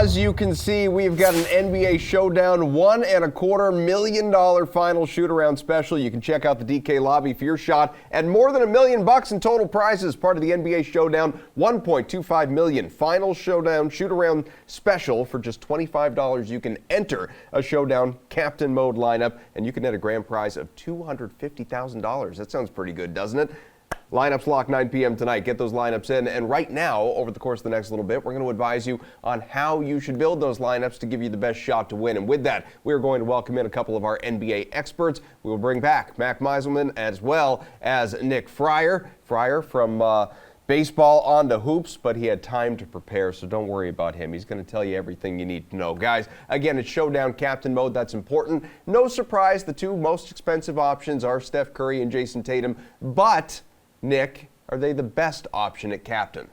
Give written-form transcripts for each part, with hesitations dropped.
As you can see, we've got an NBA Showdown $1.25 million final shoot-around special. You can check out the DK lobby for your shot at more than $1 million in total prizes. Part of the NBA Showdown $1.25 million final Showdown shoot-around special for just $25. You can enter a Showdown Captain Mode lineup, and you can net a grand prize of $250,000. That sounds pretty good, doesn't it? Lineups lock 9 p.m. tonight. Get those lineups in. And right now, over the course of the next little bit, we're going to advise you on how you should build those lineups to give you the best shot to win. And with that, we're going to welcome in a couple of our NBA experts. We will bring back Meiselman as well as Nick Friar. Friar from baseball on to hoops, but he had time to prepare, so don't worry about him. He's going to tell you everything you need to know. Guys, again, it's Showdown Captain Mode. That's important. No surprise, the two most expensive options are Steph Curry and Jayson Tatum, but Nick, are they the best option at captain?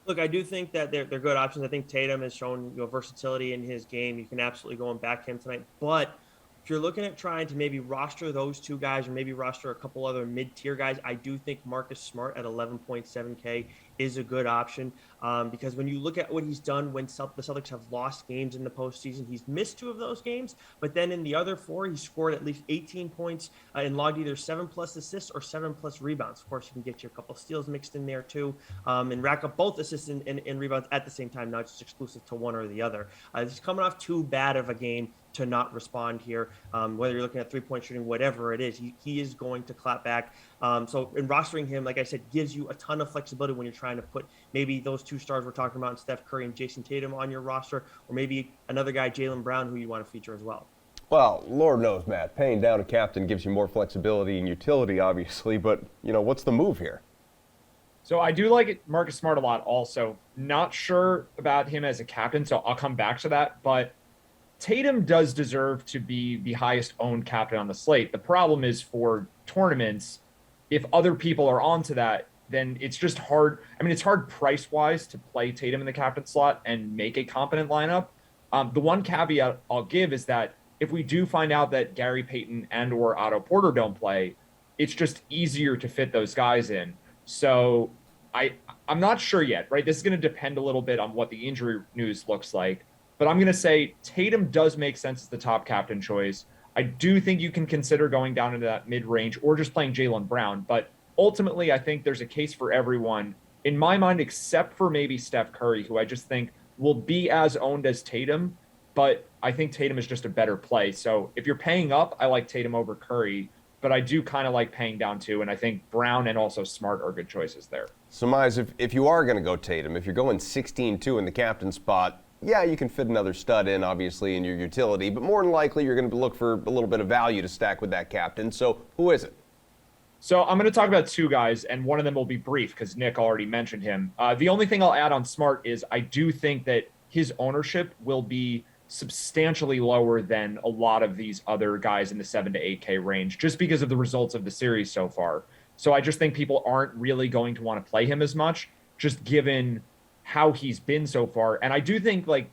Look, I do think that they're good options. I think Tatum has shown versatility in his game. You can absolutely go and back him tonight. But if you're looking at trying to maybe roster those two guys or maybe roster a couple other mid-tier guys, I do think Marcus Smart at 11.7K is a good option because when you look at what he's done when the Celtics have lost games in the postseason, he's missed 2 of those games, but then in the other 4, he scored at least 18 points and logged either 7+ assists or 7+ rebounds. Of course, you can get you a couple steals mixed in there too and rack up both assists and rebounds at the same time, not just exclusive to one or the other. He's coming off too bad of a game to not respond here. Whether you're looking at three-point shooting, whatever it is, he is going to clap back. So in rostering him, like I said, gives you a ton of flexibility when you're trying to put maybe those 2 stars we're talking about, Steph Curry and Jayson Tatum, on your roster, or maybe another guy, Jaylen Brown, who you want to feature as well. Well, Lord knows, Matt, paying down a captain gives you more flexibility and utility, obviously, but, what's the move here? So I do like Marcus Smart a lot also. Not sure about him as a captain, so I'll come back to that, but Tatum does deserve to be the highest owned captain on the slate. The problem is for tournaments, if other people are onto that, then it's just hard. I mean, it's hard price-wise to play Tatum in the captain slot and make a competent lineup. The one caveat I'll give is that if we do find out that Gary Payton and or Otto Porter don't play, it's just easier to fit those guys in. So I'm not sure yet, right? This is going to depend a little bit on what the injury news looks like. But I'm going to say Tatum does make sense as the top captain choice. I do think you can consider going down into that mid-range or just playing Jaylen Brown. But ultimately, I think there's a case for everyone, in my mind, except for maybe Steph Curry, who I just think will be as owned as Tatum. But I think Tatum is just a better play. So if you're paying up, I like Tatum over Curry. But I do kind of like paying down too. And I think Brown and also Smart are good choices there. So, Mize, if you are going to go Tatum, if you're going 16-2 in the captain spot, yeah, you can fit another stud in, obviously, in your utility, but more than likely you're going to look for a little bit of value to stack with that captain. So who is it? So I'm going to talk about 2 guys, and one of them will be brief because Nick already mentioned him. The only thing I'll add on Smart is I do think that his ownership will be substantially lower than a lot of these other guys in the 7 to 8K range, just because of the results of the series so far. So I just think people aren't really going to want to play him as much, just given how he's been so far. And I do think, like,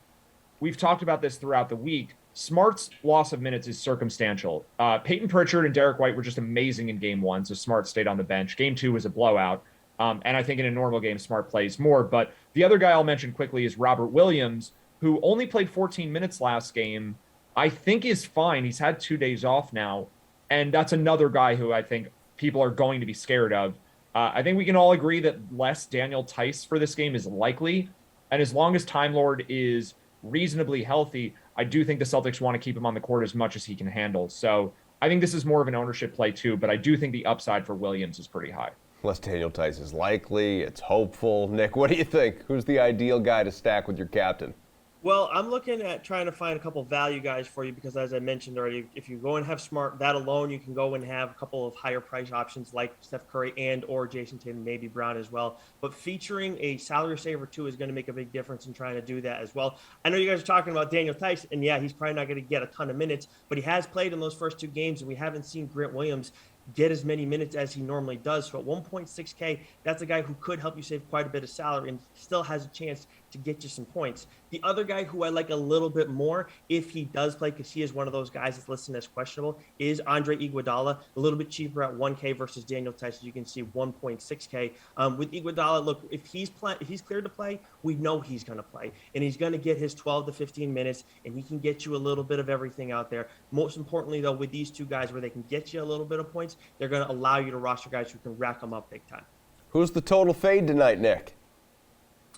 we've talked about this throughout the week, Smart's loss of minutes is circumstantial. Peyton Pritchard and Derek White were just amazing in game 1, so Smart stayed on the bench. Game 2 was a blowout. And I think in a normal game, Smart plays more. But the other guy I'll mention quickly is Robert Williams, who only played 14 minutes last game. I think is fine. He's had 2 days off now. And that's another guy who I think people are going to be scared of. I think we can all agree that less Daniel Tice for this game is likely. And as long as Time Lord is reasonably healthy, I do think the Celtics want to keep him on the court as much as he can handle. So I think this is more of an ownership play too, but I do think the upside for Williams is pretty high. Less Daniel Tice is likely. It's hopeful. Nick, what do you think? Who's the ideal guy to stack with your captain? Well, I'm looking at trying to find a couple of value guys for you because, as I mentioned already, if you go and have Smart, that alone, you can go and have a couple of higher price options like Steph Curry and or Jayson Tatum, maybe Brown as well. But featuring a salary saver too is going to make a big difference in trying to do that as well. I know you guys are talking about Daniel Tice, and yeah, he's probably not going to get a ton of minutes, but he has played in those first 2 games, and we haven't seen Grant Williams get as many minutes as he normally does. So at 1.6K, that's a guy who could help you save quite a bit of salary and still has a chance to to get you some points. The other guy who I like a little bit more, if he does play, because he is one of those guys that's listed as questionable, is Andre Iguodala, a little bit cheaper at 1K versus Daniel Tice. You can see 1.6K. With Iguodala, look, if he's cleared to play, we know he's going to play, and he's going to get his 12 to 15 minutes, and he can get you a little bit of everything out there. Most importantly, though, with these two guys where they can get you a little bit of points, they're going to allow you to roster guys who can rack them up big time. Who's the total fade tonight, Nick?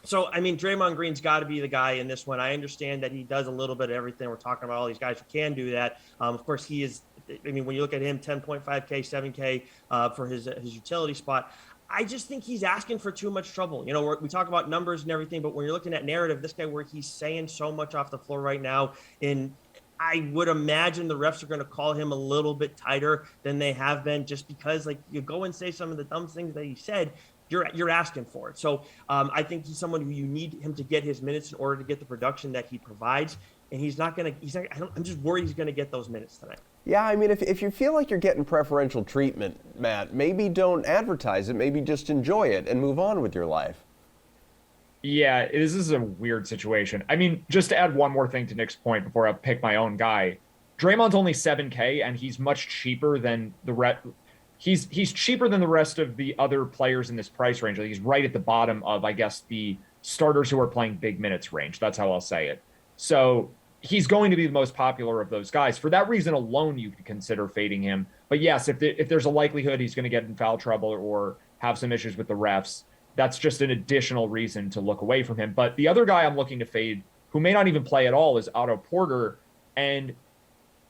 So, I mean, Draymond Green's got to be the guy in this one. I understand that he does a little bit of everything. We're talking about all these guys who can do that. Of course, he is, I mean, when you look at him, 10.5K, 7K for his utility spot, I just think he's asking for too much trouble. You know, we talk about numbers and everything, but when you're looking at narrative, this guy where he's saying so much off the floor right now, and I would imagine the refs are going to call him a little bit tighter than they have been, just because, like, you go and say some of the dumb things that he said, you're asking for it. So I think he's someone who you need him to get his minutes in order to get the production that he provides. And I'm just worried he's going to get those minutes tonight. Yeah, I mean, if you feel like you're getting preferential treatment, Matt, maybe don't advertise it. Maybe just enjoy it and move on with your life. Yeah, this is a weird situation. I mean, just to add one more thing to Nick's point before I pick my own guy, Draymond's only 7K, and he's much cheaper than the rest. He's cheaper than the rest of the other players in this price range. He's right at the bottom of, I guess, the starters who are playing big minutes range. That's how I'll say it. So he's going to be the most popular of those guys. For that reason alone, you could consider fading him. But yes, if there's a likelihood he's going to get in foul trouble or have some issues with the refs, that's just an additional reason to look away from him. But the other guy I'm looking to fade, who may not even play at all, is Otto Porter. And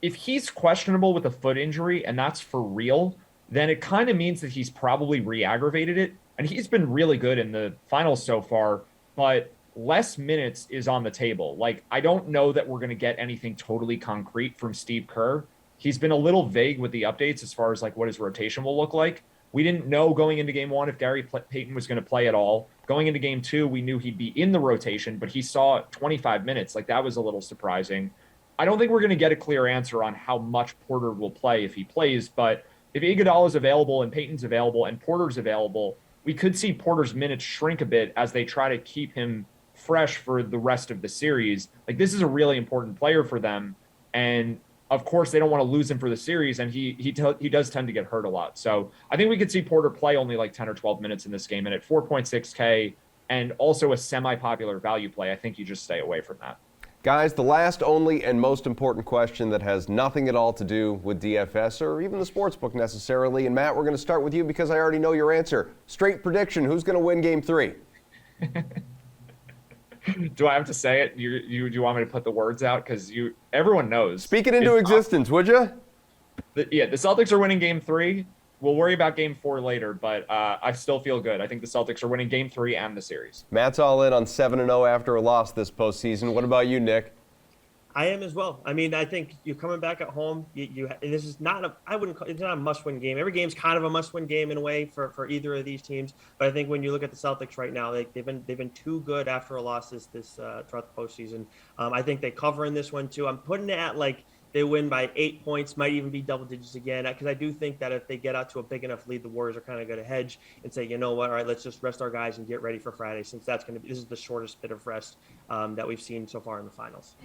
if he's questionable with a foot injury, and that's for real, then it kind of means that he's probably re-aggravated it. And he's been really good in the finals so far, but less minutes is on the table. Like, I don't know that we're going to get anything totally concrete from Steve Kerr. He's been a little vague with the updates as far as like what his rotation will look like. We didn't know going into game one if Gary Payton was going to play at all. Going into game two, we knew he'd be in the rotation, but he saw 25 minutes. Like, that was a little surprising. I don't think we're going to get a clear answer on how much Porter will play if he plays, but if Iguodala is available and Payton's available and Porter's available, we could see Porter's minutes shrink a bit as they try to keep him fresh for the rest of the series. Like, this is a really important player for them, and of course they don't want to lose him for the series, and he does tend to get hurt a lot. So I think we could see Porter play only like 10 or 12 minutes in this game, and at 4.6K and also a semi-popular value play, I think you just stay away from that. Guys, the last, only, and most important question that has nothing at all to do with DFS or even the sportsbook necessarily. And Matt, we're going to start with you because I already know your answer. Straight prediction, who's going to win game 3? Do I have to say it? Do you want me to put the words out? Because everyone knows. Speak it into existence, would you? The Celtics are winning game 3. We'll worry about game 4 later, but I still feel good. I think the Celtics are winning game 3 and the series. Matt's all in on 7-0 after a loss this postseason. What about you, Nick? I am as well. I mean, I think you're coming back at home. This is not it's not a must-win game. Every game's kind of a must-win game in a way for either of these teams. But I think when you look at the Celtics right now, they've been too good after a loss this throughout the postseason. I think they cover in this one too. I'm putting it at like they win by 8 points, might even be double digits again. Because I do think that if they get out to a big enough lead, the Warriors are kind of going to hedge and say, you know what, all right, let's just rest our guys and get ready for Friday, since this is the shortest bit of rest that we've seen so far in the finals.